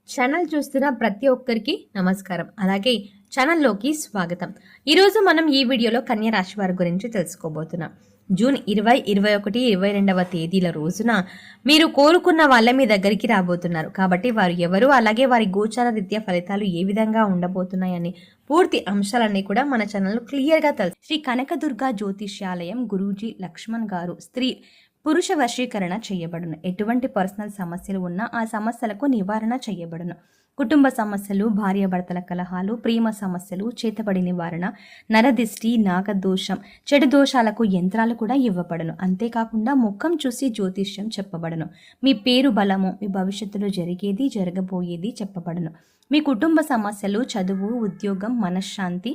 Channel చూస్తున్న ప్రతి ఒక్కరికి నమస్కారం. అలాగే ఛానల్లోకి స్వాగతం. ఈరోజు మనం ఈ వీడియోలో కన్యా రాశి వారి గురించి తెలుసుకోబోతున్నాం. జూన్ 20, 21, 22వ తేదీల రోజున మీరు కోరుకున్న వాళ్ళ మీ దగ్గరికి రాబోతున్నారు. కాబట్టి వారు ఎవరు, అలాగే వారి గోచార రీత్యా ఫలితాలు ఏ విధంగా ఉండబోతున్నాయని పూర్తి అంశాలన్నీ కూడా మన ఛానల్లో క్లియర్గా తెలుసు. శ్రీ కనకదుర్గ జ్యోతిష్యాలయం గురూజీ లక్ష్మణ్ గారు పురుష వశీకరణ చేయబడును. ఎటువంటి పర్సనల్ సమస్యలు ఉన్నా ఆ సమస్యలకు నివారణ చేయబడును. కుటుంబ సమస్యలు, భార్యాభర్తల కలహాలు, ప్రేమ సమస్యలు, చేతబడి నివారణ, నరదిష్టి, నాగదోషం, చెడు దోషాలకు యంత్రాలు కూడా ఇవ్వబడును. అంతేకాకుండా ముఖం చూసి జ్యోతిష్యం చెప్పబడును. మీ పేరు బలము, మీ భవిష్యత్తులో జరిగేది జరగబోయేది చెప్పబడును. మీ కుటుంబ సమస్యలు, చదువు, ఉద్యోగం, మనశ్శాంతి,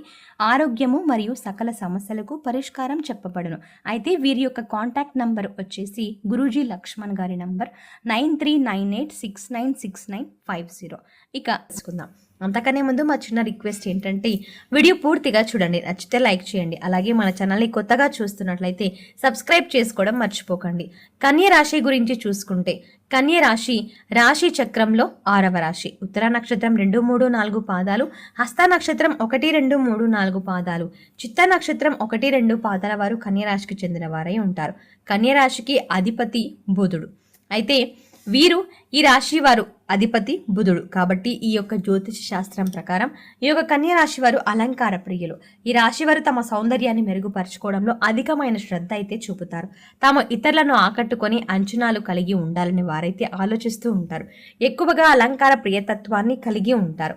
ఆరోగ్యము మరియు సకల సమస్యలకు పరిష్కారం చెప్పబడును. అయితే వీరి యొక్క కాంటాక్ట్ నంబర్ వచ్చేసి గురూజీ లక్ష్మణ్ గారి నంబర్ 9398696950. ఇక తెలుసుకుందాం. అంతకనే ముందు మా చిన్న రిక్వెస్ట్ ఏంటంటే వీడియో పూర్తిగా చూడండి, నచ్చితే లైక్ చేయండి. అలాగే మన ఛానల్ని కొత్తగా చూస్తున్నట్లయితే సబ్స్క్రైబ్ చేసుకోవడం మర్చిపోకండి. కన్య రాశి గురించి చూసుకుంటే కన్య రాశి రాశి చక్రంలో 6వ రాశి. ఉత్తర నక్షత్రం 2, 3, 4 పాదాలు, హస్త నక్షత్రం 1, 2, 3, 4 పాదాలు, చిత్త నక్షత్రం 1, 2 పాదాల వారు కన్య రాశికి చెందిన వారై ఉంటారు. కన్య రాశికి అధిపతి బుధుడు. అయితే వీరు ఈ రాశి వారు అధిపతి బుధుడు. కాబట్టి ఈ యొక్క జ్యోతిష శాస్త్రం ప్రకారం ఈ యొక్క కన్య రాశి వారు అలంకార ప్రియులు. ఈ రాశి వారు తమ సౌందర్యాన్ని మెరుగుపరచుకోవడంలో అధికమైన శ్రద్ధ అయితే చూపుతారు. తాము ఇతరులను ఆకట్టుకొని అంచనాలు కలిగి ఉండాలని వారైతే ఆలోచిస్తూ ఉంటారు. ఎక్కువగా అలంకార ప్రియతత్వాన్ని కలిగి ఉంటారు.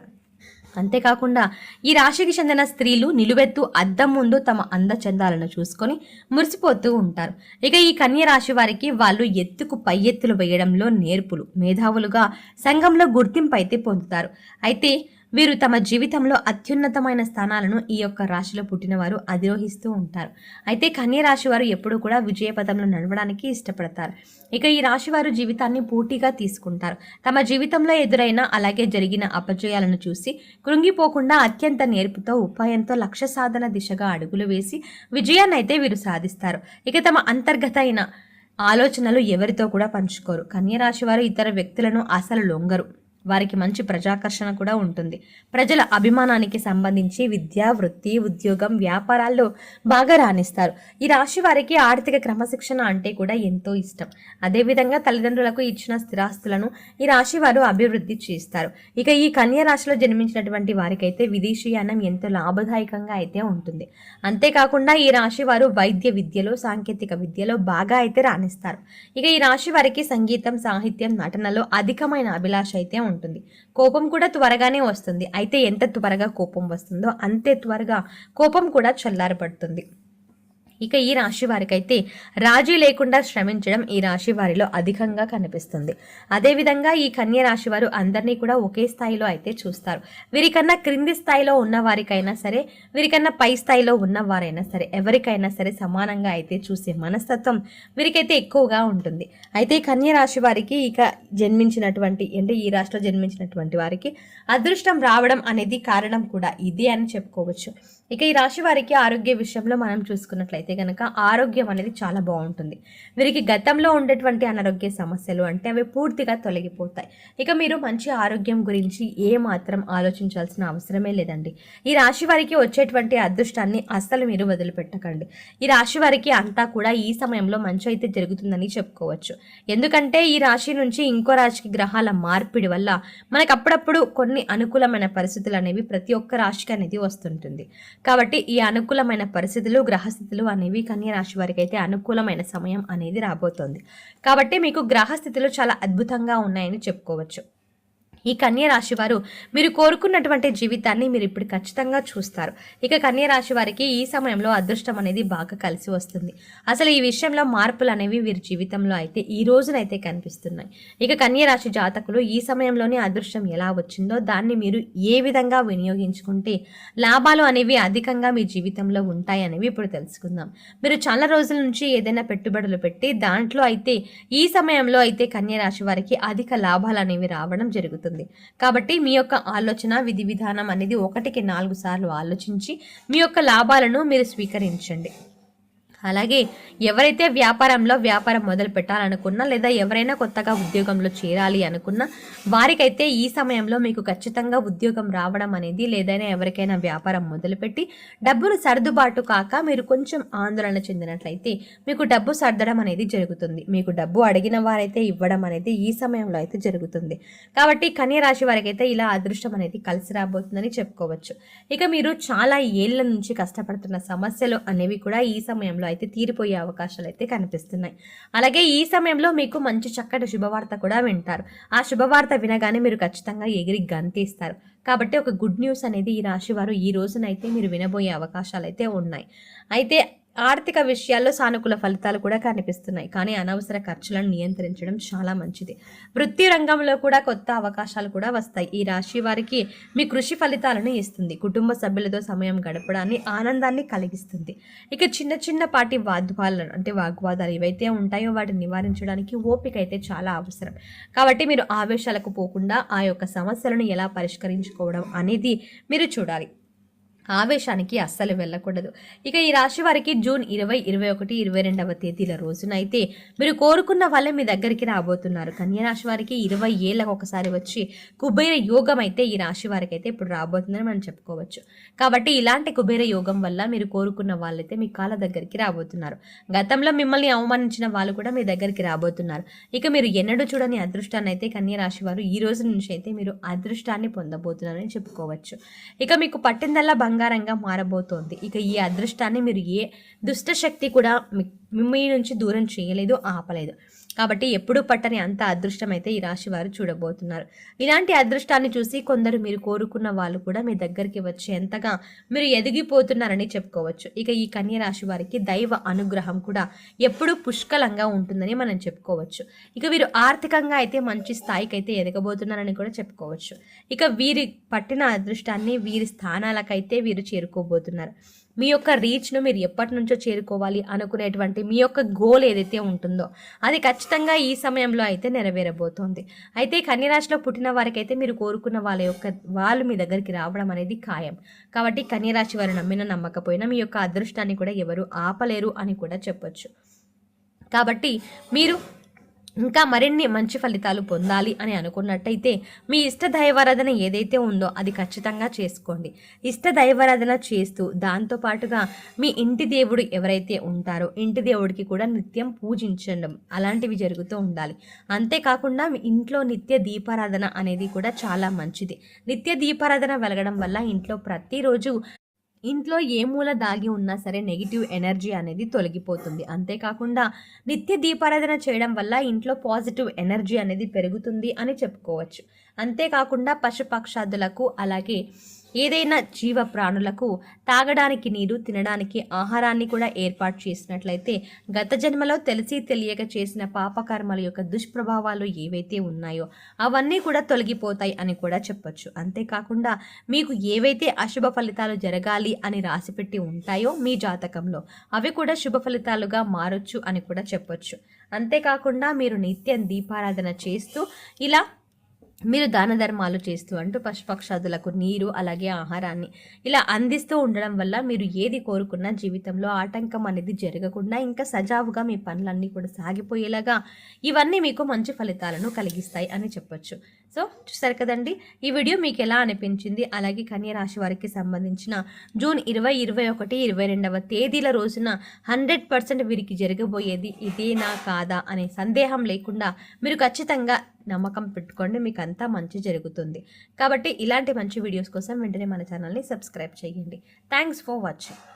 అంతేకాకుండా ఈ రాశికి చెందిన స్త్రీలు నిలువెత్తు అద్దం ముందు తమ అందచందాలను చూసుకొని మురిసిపోతూ ఉంటారు. ఇక ఈ కన్య రాశి వారికి వాళ్ళు ఎత్తుకు పై ఎత్తులు వేయడంలో నేర్పులు, మేధావులుగా సంఘంలో గుర్తింపు అయితే పొందుతారు. అయితే వీరు తమ జీవితంలో అత్యున్నతమైన స్థానాలను ఈ యొక్క రాశిలో పుట్టిన వారు అధిరోహిస్తూ ఉంటారు. అయితే కన్య రాశి వారు ఎప్పుడూ కూడా విజయపథంలో నడవడానికి ఇష్టపడతారు. ఇక ఈ రాశి వారు జీవితాన్ని పూర్తిగా తీసుకుంటారు. తమ జీవితంలో ఎదురైన అలాగే జరిగిన అపజయాలను చూసి కృంగిపోకుండా అత్యంత నేర్పుతో, ఉపాయంతో లక్ష్య సాధన దిశగా అడుగులు వేసి విజయాన్ని అయితే వీరు సాధిస్తారు. ఇక తమ అంతర్గత అయిన ఆలోచనలు ఎవరితో కూడా పంచుకోరు. కన్య రాశి వారు ఇతర వ్యక్తులను అసలు లొంగరు. వారికి మంచి ప్రజాకర్షణ కూడా ఉంటుంది. ప్రజల అభిమానానికి సంబంధించి విద్య, వృత్తి, ఉద్యోగం, వ్యాపారాల్లో బాగా రాణిస్తారు. ఈ రాశి వారికి ఆర్థిక క్రమశిక్షణ అంటే కూడా ఎంతో ఇష్టం. అదేవిధంగా తల్లిదండ్రులకు ఇచ్చిన స్థిరాస్తులను ఈ రాశి వారు అభివృద్ధి చేస్తారు. ఇక ఈ కన్య రాశిలో జన్మించినటువంటి వారికైతే విదేశీయానం ఎంతో లాభదాయకంగా అయితే ఉంటుంది. అంతేకాకుండా ఈ రాశి వారు వైద్య విద్యలో, సాంకేతిక విద్యలో బాగా అయితే రాణిస్తారు. ఇక ఈ రాశి వారికి సంగీతం, సాహిత్యం, నటనలో అధికమైన అభిలాష అయితే ఉంటుంది. కోపం కూడా త్వరగానే వస్తుంది. అయితే ఎంత త్వరగా కోపం వస్తుందో అంతే త్వరగా కోపం కూడా చల్లారబడుతుంది. ఇక ఈ రాశి వారికైతే రాజీ లేకుండా శ్రమించడం ఈ రాశి వారిలో అధికంగా కనిపిస్తుంది. అదేవిధంగా ఈ కన్య రాశి వారు అందరినీ కూడా ఒకే స్థాయిలో అయితే చూస్తారు. వీరికన్నా క్రింది స్థాయిలో ఉన్న వారికైనా సరే, వీరికన్నా పై స్థాయిలో ఉన్న వారైనా సరే, ఎవరికైనా సరే సమానంగా అయితే చూసే మనస్తత్వం వీరికైతే ఎక్కువగా ఉంటుంది. అయితే కన్య రాశి వారికి ఇక జన్మించినటువంటి అంటే ఈ రాశిలో జన్మించినటువంటి వారికి అదృష్టం రావడం అనేది కారణం కూడా ఇదే అని చెప్పుకోవచ్చు. ఇక ఈ రాశి వారికి ఆరోగ్య విషయంలో మనం చూసుకున్నట్లయితే కనుక ఆరోగ్యం అనేది చాలా బాగుంటుంది. వీరికి గతంలో ఉండేటువంటి అనారోగ్య సమస్యలు అంటే అవి పూర్తిగా తొలగిపోతాయి. ఇక మీరు మంచి ఆరోగ్యం గురించి ఏ మాత్రం ఆలోచించాల్సిన అవసరమే లేదండి. ఈ రాశి వారికి వచ్చేటువంటి అదృష్టాన్ని అస్సలు మీరు వదిలిపెట్టకండి. ఈ రాశి వారికి అంతా కూడా ఈ సమయంలో మంచి అయితే జరుగుతుందని చెప్పుకోవచ్చు. ఎందుకంటే ఈ రాశి నుంచి ఇంకో రాశికి గ్రహాల మార్పిడి వల్ల మనకు అప్పుడప్పుడు కొన్ని అనుకూలమైన పరిస్థితులు అనేవి ప్రతి ఒక్క రాశికి అనేది వస్తుంటుంది. కాబట్టి ఈ అనుకూలమైన పరిస్థితులు, గ్రహస్థితులు అనేవి కన్య రాశి వారికి అయితే అనుకూలమైన సమయం అనేది రాబోతోంది. కాబట్టి మీకు గ్రహస్థితులు చాలా అద్భుతంగా ఉన్నాయని చెప్పుకోవచ్చు. ఈ కన్య రాశి వారు మీరు కోరుకున్నటువంటి జీవితాన్ని మీరు ఇప్పుడు ఖచ్చితంగా చూస్తారు. ఇక కన్య రాశి వారికి ఈ సమయంలో అదృష్టం అనేది బాగా కలిసి వస్తుంది. అసలు ఈ విషయంలో మార్పులు అనేవి వీరి జీవితంలో అయితే ఈ రోజునైతే కనిపిస్తున్నాయి. ఇక కన్య రాశి జాతకులు ఈ సమయంలోనే అదృష్టం ఎలా వచ్చిందో దాన్ని మీరు ఏ విధంగా వినియోగించుకుంటే లాభాలు అనేవి అధికంగా మీ జీవితంలో ఉంటాయి అనేవి ఇప్పుడు తెలుసుకుందాం. మీరు చాలా రోజుల నుంచి ఏదైనా పెట్టుబడులు పెట్టి దాంట్లో అయితే ఈ సమయంలో అయితే కన్య రాశి వారికి అధిక లాభాలు అనేవి రావడం జరుగుతుంది. కాబట్టి మీ యొక్క ఆలోచన విధి విధానం అనేది 1కి 4 సార్లు ఆలోచించి మీ యొక్క లాభాలను మీరు స్వీకరించండి. అలాగే ఎవరైతే వ్యాపారం మొదలు పెట్టాలనుకున్నా లేదా ఎవరైనా కొత్తగా ఉద్యోగంలో చేరాలి అనుకున్నా వారికైతే ఈ సమయంలో మీకు ఖచ్చితంగా ఉద్యోగం రావడం అనేది లేదైనా ఎవరికైనా వ్యాపారం మొదలుపెట్టి డబ్బును సర్దుబాటు కాక మీరు కొంచెం ఆందోళన చెందినట్లయితే మీకు డబ్బు సర్దడం అనేది జరుగుతుంది. మీకు డబ్బు అడిగిన వారైతే ఇవ్వడం అనేది ఈ సమయంలో అయితే జరుగుతుంది. కాబట్టి కన్య రాశి వారికి అయితే ఇలా అదృష్టం అనేది కలిసి రాబోతుందని చెప్పుకోవచ్చు. ఇక మీరు చాలా ఏళ్ల నుంచి కష్టపడుతున్న సమస్యలు అనేవి కూడా ఈ సమయంలో అయితే తీరిపోయే అవకాశాలు అయితే కనిపిస్తున్నాయి. అలాగే ఈ సమయంలో మీకు మంచి చక్కటి శుభవార్త కూడా వింటారు. ఆ శుభవార్త వినగానే మీరు ఖచ్చితంగా ఎగిరి గంతేస్తారు. కాబట్టి ఒక గుడ్ న్యూస్ అనేది ఈ రాశి వారు ఈ రోజునైతే మీరు వినబోయే అవకాశాలు అయితే ఉన్నాయి. అయితే ఆర్థిక విషయాల్లో సానుకూల ఫలితాలు కూడా కనిపిస్తున్నాయి. కానీ అనవసర ఖర్చులను నియంత్రించడం చాలా మంచిది. వృత్తి రంగంలో కూడా కొత్త అవకాశాలు కూడా వస్తాయి. ఈ రాశి వారికి మీ కృషి ఫలితాలను ఇస్తుంది. కుటుంబ సభ్యులతో సమయం గడపడాన్ని ఆనందాన్ని కలిగిస్తుంది. ఇక చిన్నపాటి వాగ్వాదాలు ఏవైతే ఉంటాయో వాటిని నివారించడానికి ఓపిక అయితే చాలా అవసరం. కాబట్టి మీరు ఆవేశాలకు పోకుండా ఆ యొక్క సమస్యలను ఎలా పరిష్కరించుకోవడం అనేది మీరు చూడాలి. ఆవేశానికి అస్సలు వెళ్ళకూడదు. ఇక ఈ రాశి వారికి జూన్ 20, 21, 22వ తేదీల రోజునైతే మీరు కోరుకున్న వాళ్ళే మీ దగ్గరికి రాబోతున్నారు. కన్యరాశి వారికి 20 ఏళ్ళకు ఒకసారి వచ్చి కుబేర యోగం అయితే ఈ రాశి వారికి అయితే ఇప్పుడు రాబోతుందని మనం చెప్పుకోవచ్చు. కాబట్టి ఇలాంటి కుబేర యోగం వల్ల మీరు కోరుకున్న వాళ్ళైతే మీ కాళ్ళ దగ్గరికి రాబోతున్నారు. గతంలో మిమ్మల్ని అవమానించిన వాళ్ళు కూడా మీ దగ్గరికి రాబోతున్నారు. ఇక మీరు ఎన్నడూ చూడని అదృష్టాన్ని అయితే కన్యరాశి వారు ఈ రోజు నుంచి అయితే మీరు అదృష్టాన్ని పొందబోతున్నారని చెప్పుకోవచ్చు. ఇక మీకు పట్టిందల్లా బంగారంగా మారబోతోంది. ఇక ఈ అదృష్టాన్ని మీరు ఏ దుష్ట శక్తి కూడా మీ నుంచి దూరం చేయలేదు, ఆపలేదు. కాబట్టి ఎప్పుడూ పట్టని అంత అదృష్టం అయితే ఈ రాశి వారు చూడబోతున్నారు. ఇలాంటి అదృష్టాన్ని చూసి కొందరు మీరు కోరుకున్న వాళ్ళు కూడా మీ దగ్గరికి వచ్చేంతగా మీరు ఎదిగిపోతున్నారని చెప్పుకోవచ్చు. ఇక ఈ కన్య రాశి వారికి దైవ అనుగ్రహం కూడా ఎప్పుడూ పుష్కలంగా ఉంటుందని మనం చెప్పుకోవచ్చు. ఇక వీరు ఆర్థికంగా అయితే మంచి స్థాయికి అయితే ఎదగబోతున్నారని కూడా చెప్పుకోవచ్చు. ఇక వీరి పట్టిన అదృష్టాన్ని వీరి స్థానాలకైతే వీరు చేరుకోబోతున్నారు. మీ యొక్క రీచ్ను మీరు ఎప్పటి నుంచో చేరుకోవాలి అనుకునేటువంటి మీ యొక్క గోల్ ఏదైతే ఉంటుందో అది ఖచ్చితంగా ఈ సమయంలో అయితే నెరవేరబోతోంది. అయితే కన్యరాశిలో పుట్టిన వారికి అయితే మీరు కోరుకున్న వాళ్ళు మీ దగ్గరికి రావడం అనేది ఖాయం. కాబట్టి కన్యరాశి వారు నమ్మిన నమ్మకపోయినా మీ యొక్క అదృష్టాన్ని కూడా ఎవరు ఆపలేరు అని కూడా చెప్పొచ్చు. కాబట్టి మీరు ఇంకా మరిన్ని మంచి ఫలితాలు పొందాలి అని అనుకున్నట్టయితే మీ ఇష్ట దైవారాధన ఏదైతే ఉందో అది ఖచ్చితంగా చేసుకోండి. ఇష్ట దైవారాధన చేస్తూ దాంతోపాటుగా మీ ఇంటి దేవుడు ఎవరైతే ఉంటారో ఇంటి దేవుడికి కూడా నిత్యం పూజించడం అలాంటివి జరుగుతూ ఉండాలి. అంతేకాకుండా మీ ఇంట్లో నిత్య దీపారాధన అనేది కూడా చాలా మంచిది. నిత్య దీపారాధన వెలగడం వల్ల ఇంట్లో ప్రతిరోజు ఇంట్లో ఏ మూల దాగి ఉన్నా సరే నెగిటివ్ ఎనర్జీ అనేది తొలగిపోతుంది. అంతేకాకుండా నిత్య దీపారాధన చేయడం వల్ల ఇంట్లో పాజిటివ్ ఎనర్జీ అనేది పెరుగుతుంది అని చెప్పుకోవచ్చు. అంతేకాకుండా పశుపక్షాదులకు అలాగే ఏదైనా జీవ ప్రాణులకు తాగడానికి నీరు, తినడానికి ఆహారాన్ని కూడా ఏర్పాటు చేసినట్లయితే గత జన్మలో తెలిసి తెలియక చేసిన పాపకర్మల యొక్క దుష్ప్రభావాలు ఏవైతే ఉన్నాయో అవన్నీ కూడా తొలగిపోతాయి అని కూడా చెప్పొచ్చు. అంతేకాకుండా మీకు ఏవైతే అశుభ ఫలితాలు జరగాలి అని రాసిపెట్టి ఉంటాయో మీ జాతకంలో అవి కూడా శుభ ఫలితాలుగా మారొచ్చు అని కూడా చెప్పొచ్చు. అంతేకాకుండా మీరు నిత్యం దీపారాధన చేస్తూ ఇలా మీరు దాన ధర్మాలు చేస్తూ అంటూ పశుపక్షాదులకు నీరు అలాగే ఆహారాన్ని ఇలా అందిస్తూ ఉండడం వల్ల మీరు ఏది కోరుకున్నా జీవితంలో ఆటంకం అనేది జరగకుండా ఇంకా సజావుగా మీ పనులన్నీ కూడా సాగిపోయేలాగా ఇవన్నీ మీకు మంచి ఫలితాలను కలిగిస్తాయి అని చెప్పొచ్చు. సో చూసారు కదండి, ఈ వీడియో మీకు ఎలా అనిపించింది? అలాగే కన్య రాశి వారికి సంబంధించిన జూన్ 20, 21, 22వ తేదీల రోజున 100% వీరికి జరగబోయేది ఇదేనా కాదా అనే సందేహం లేకుండా మీరు ఖచ్చితంగా నమ్మకం పెట్టుకోండి, మీకు అంతా మంచి జరుగుతుంది. కాబట్టి ఇలాంటి మంచి వీడియోస్ కోసం వెంటనే మన ఛానల్ని సబ్స్క్రైబ్ చేయండి. Thanks for watching.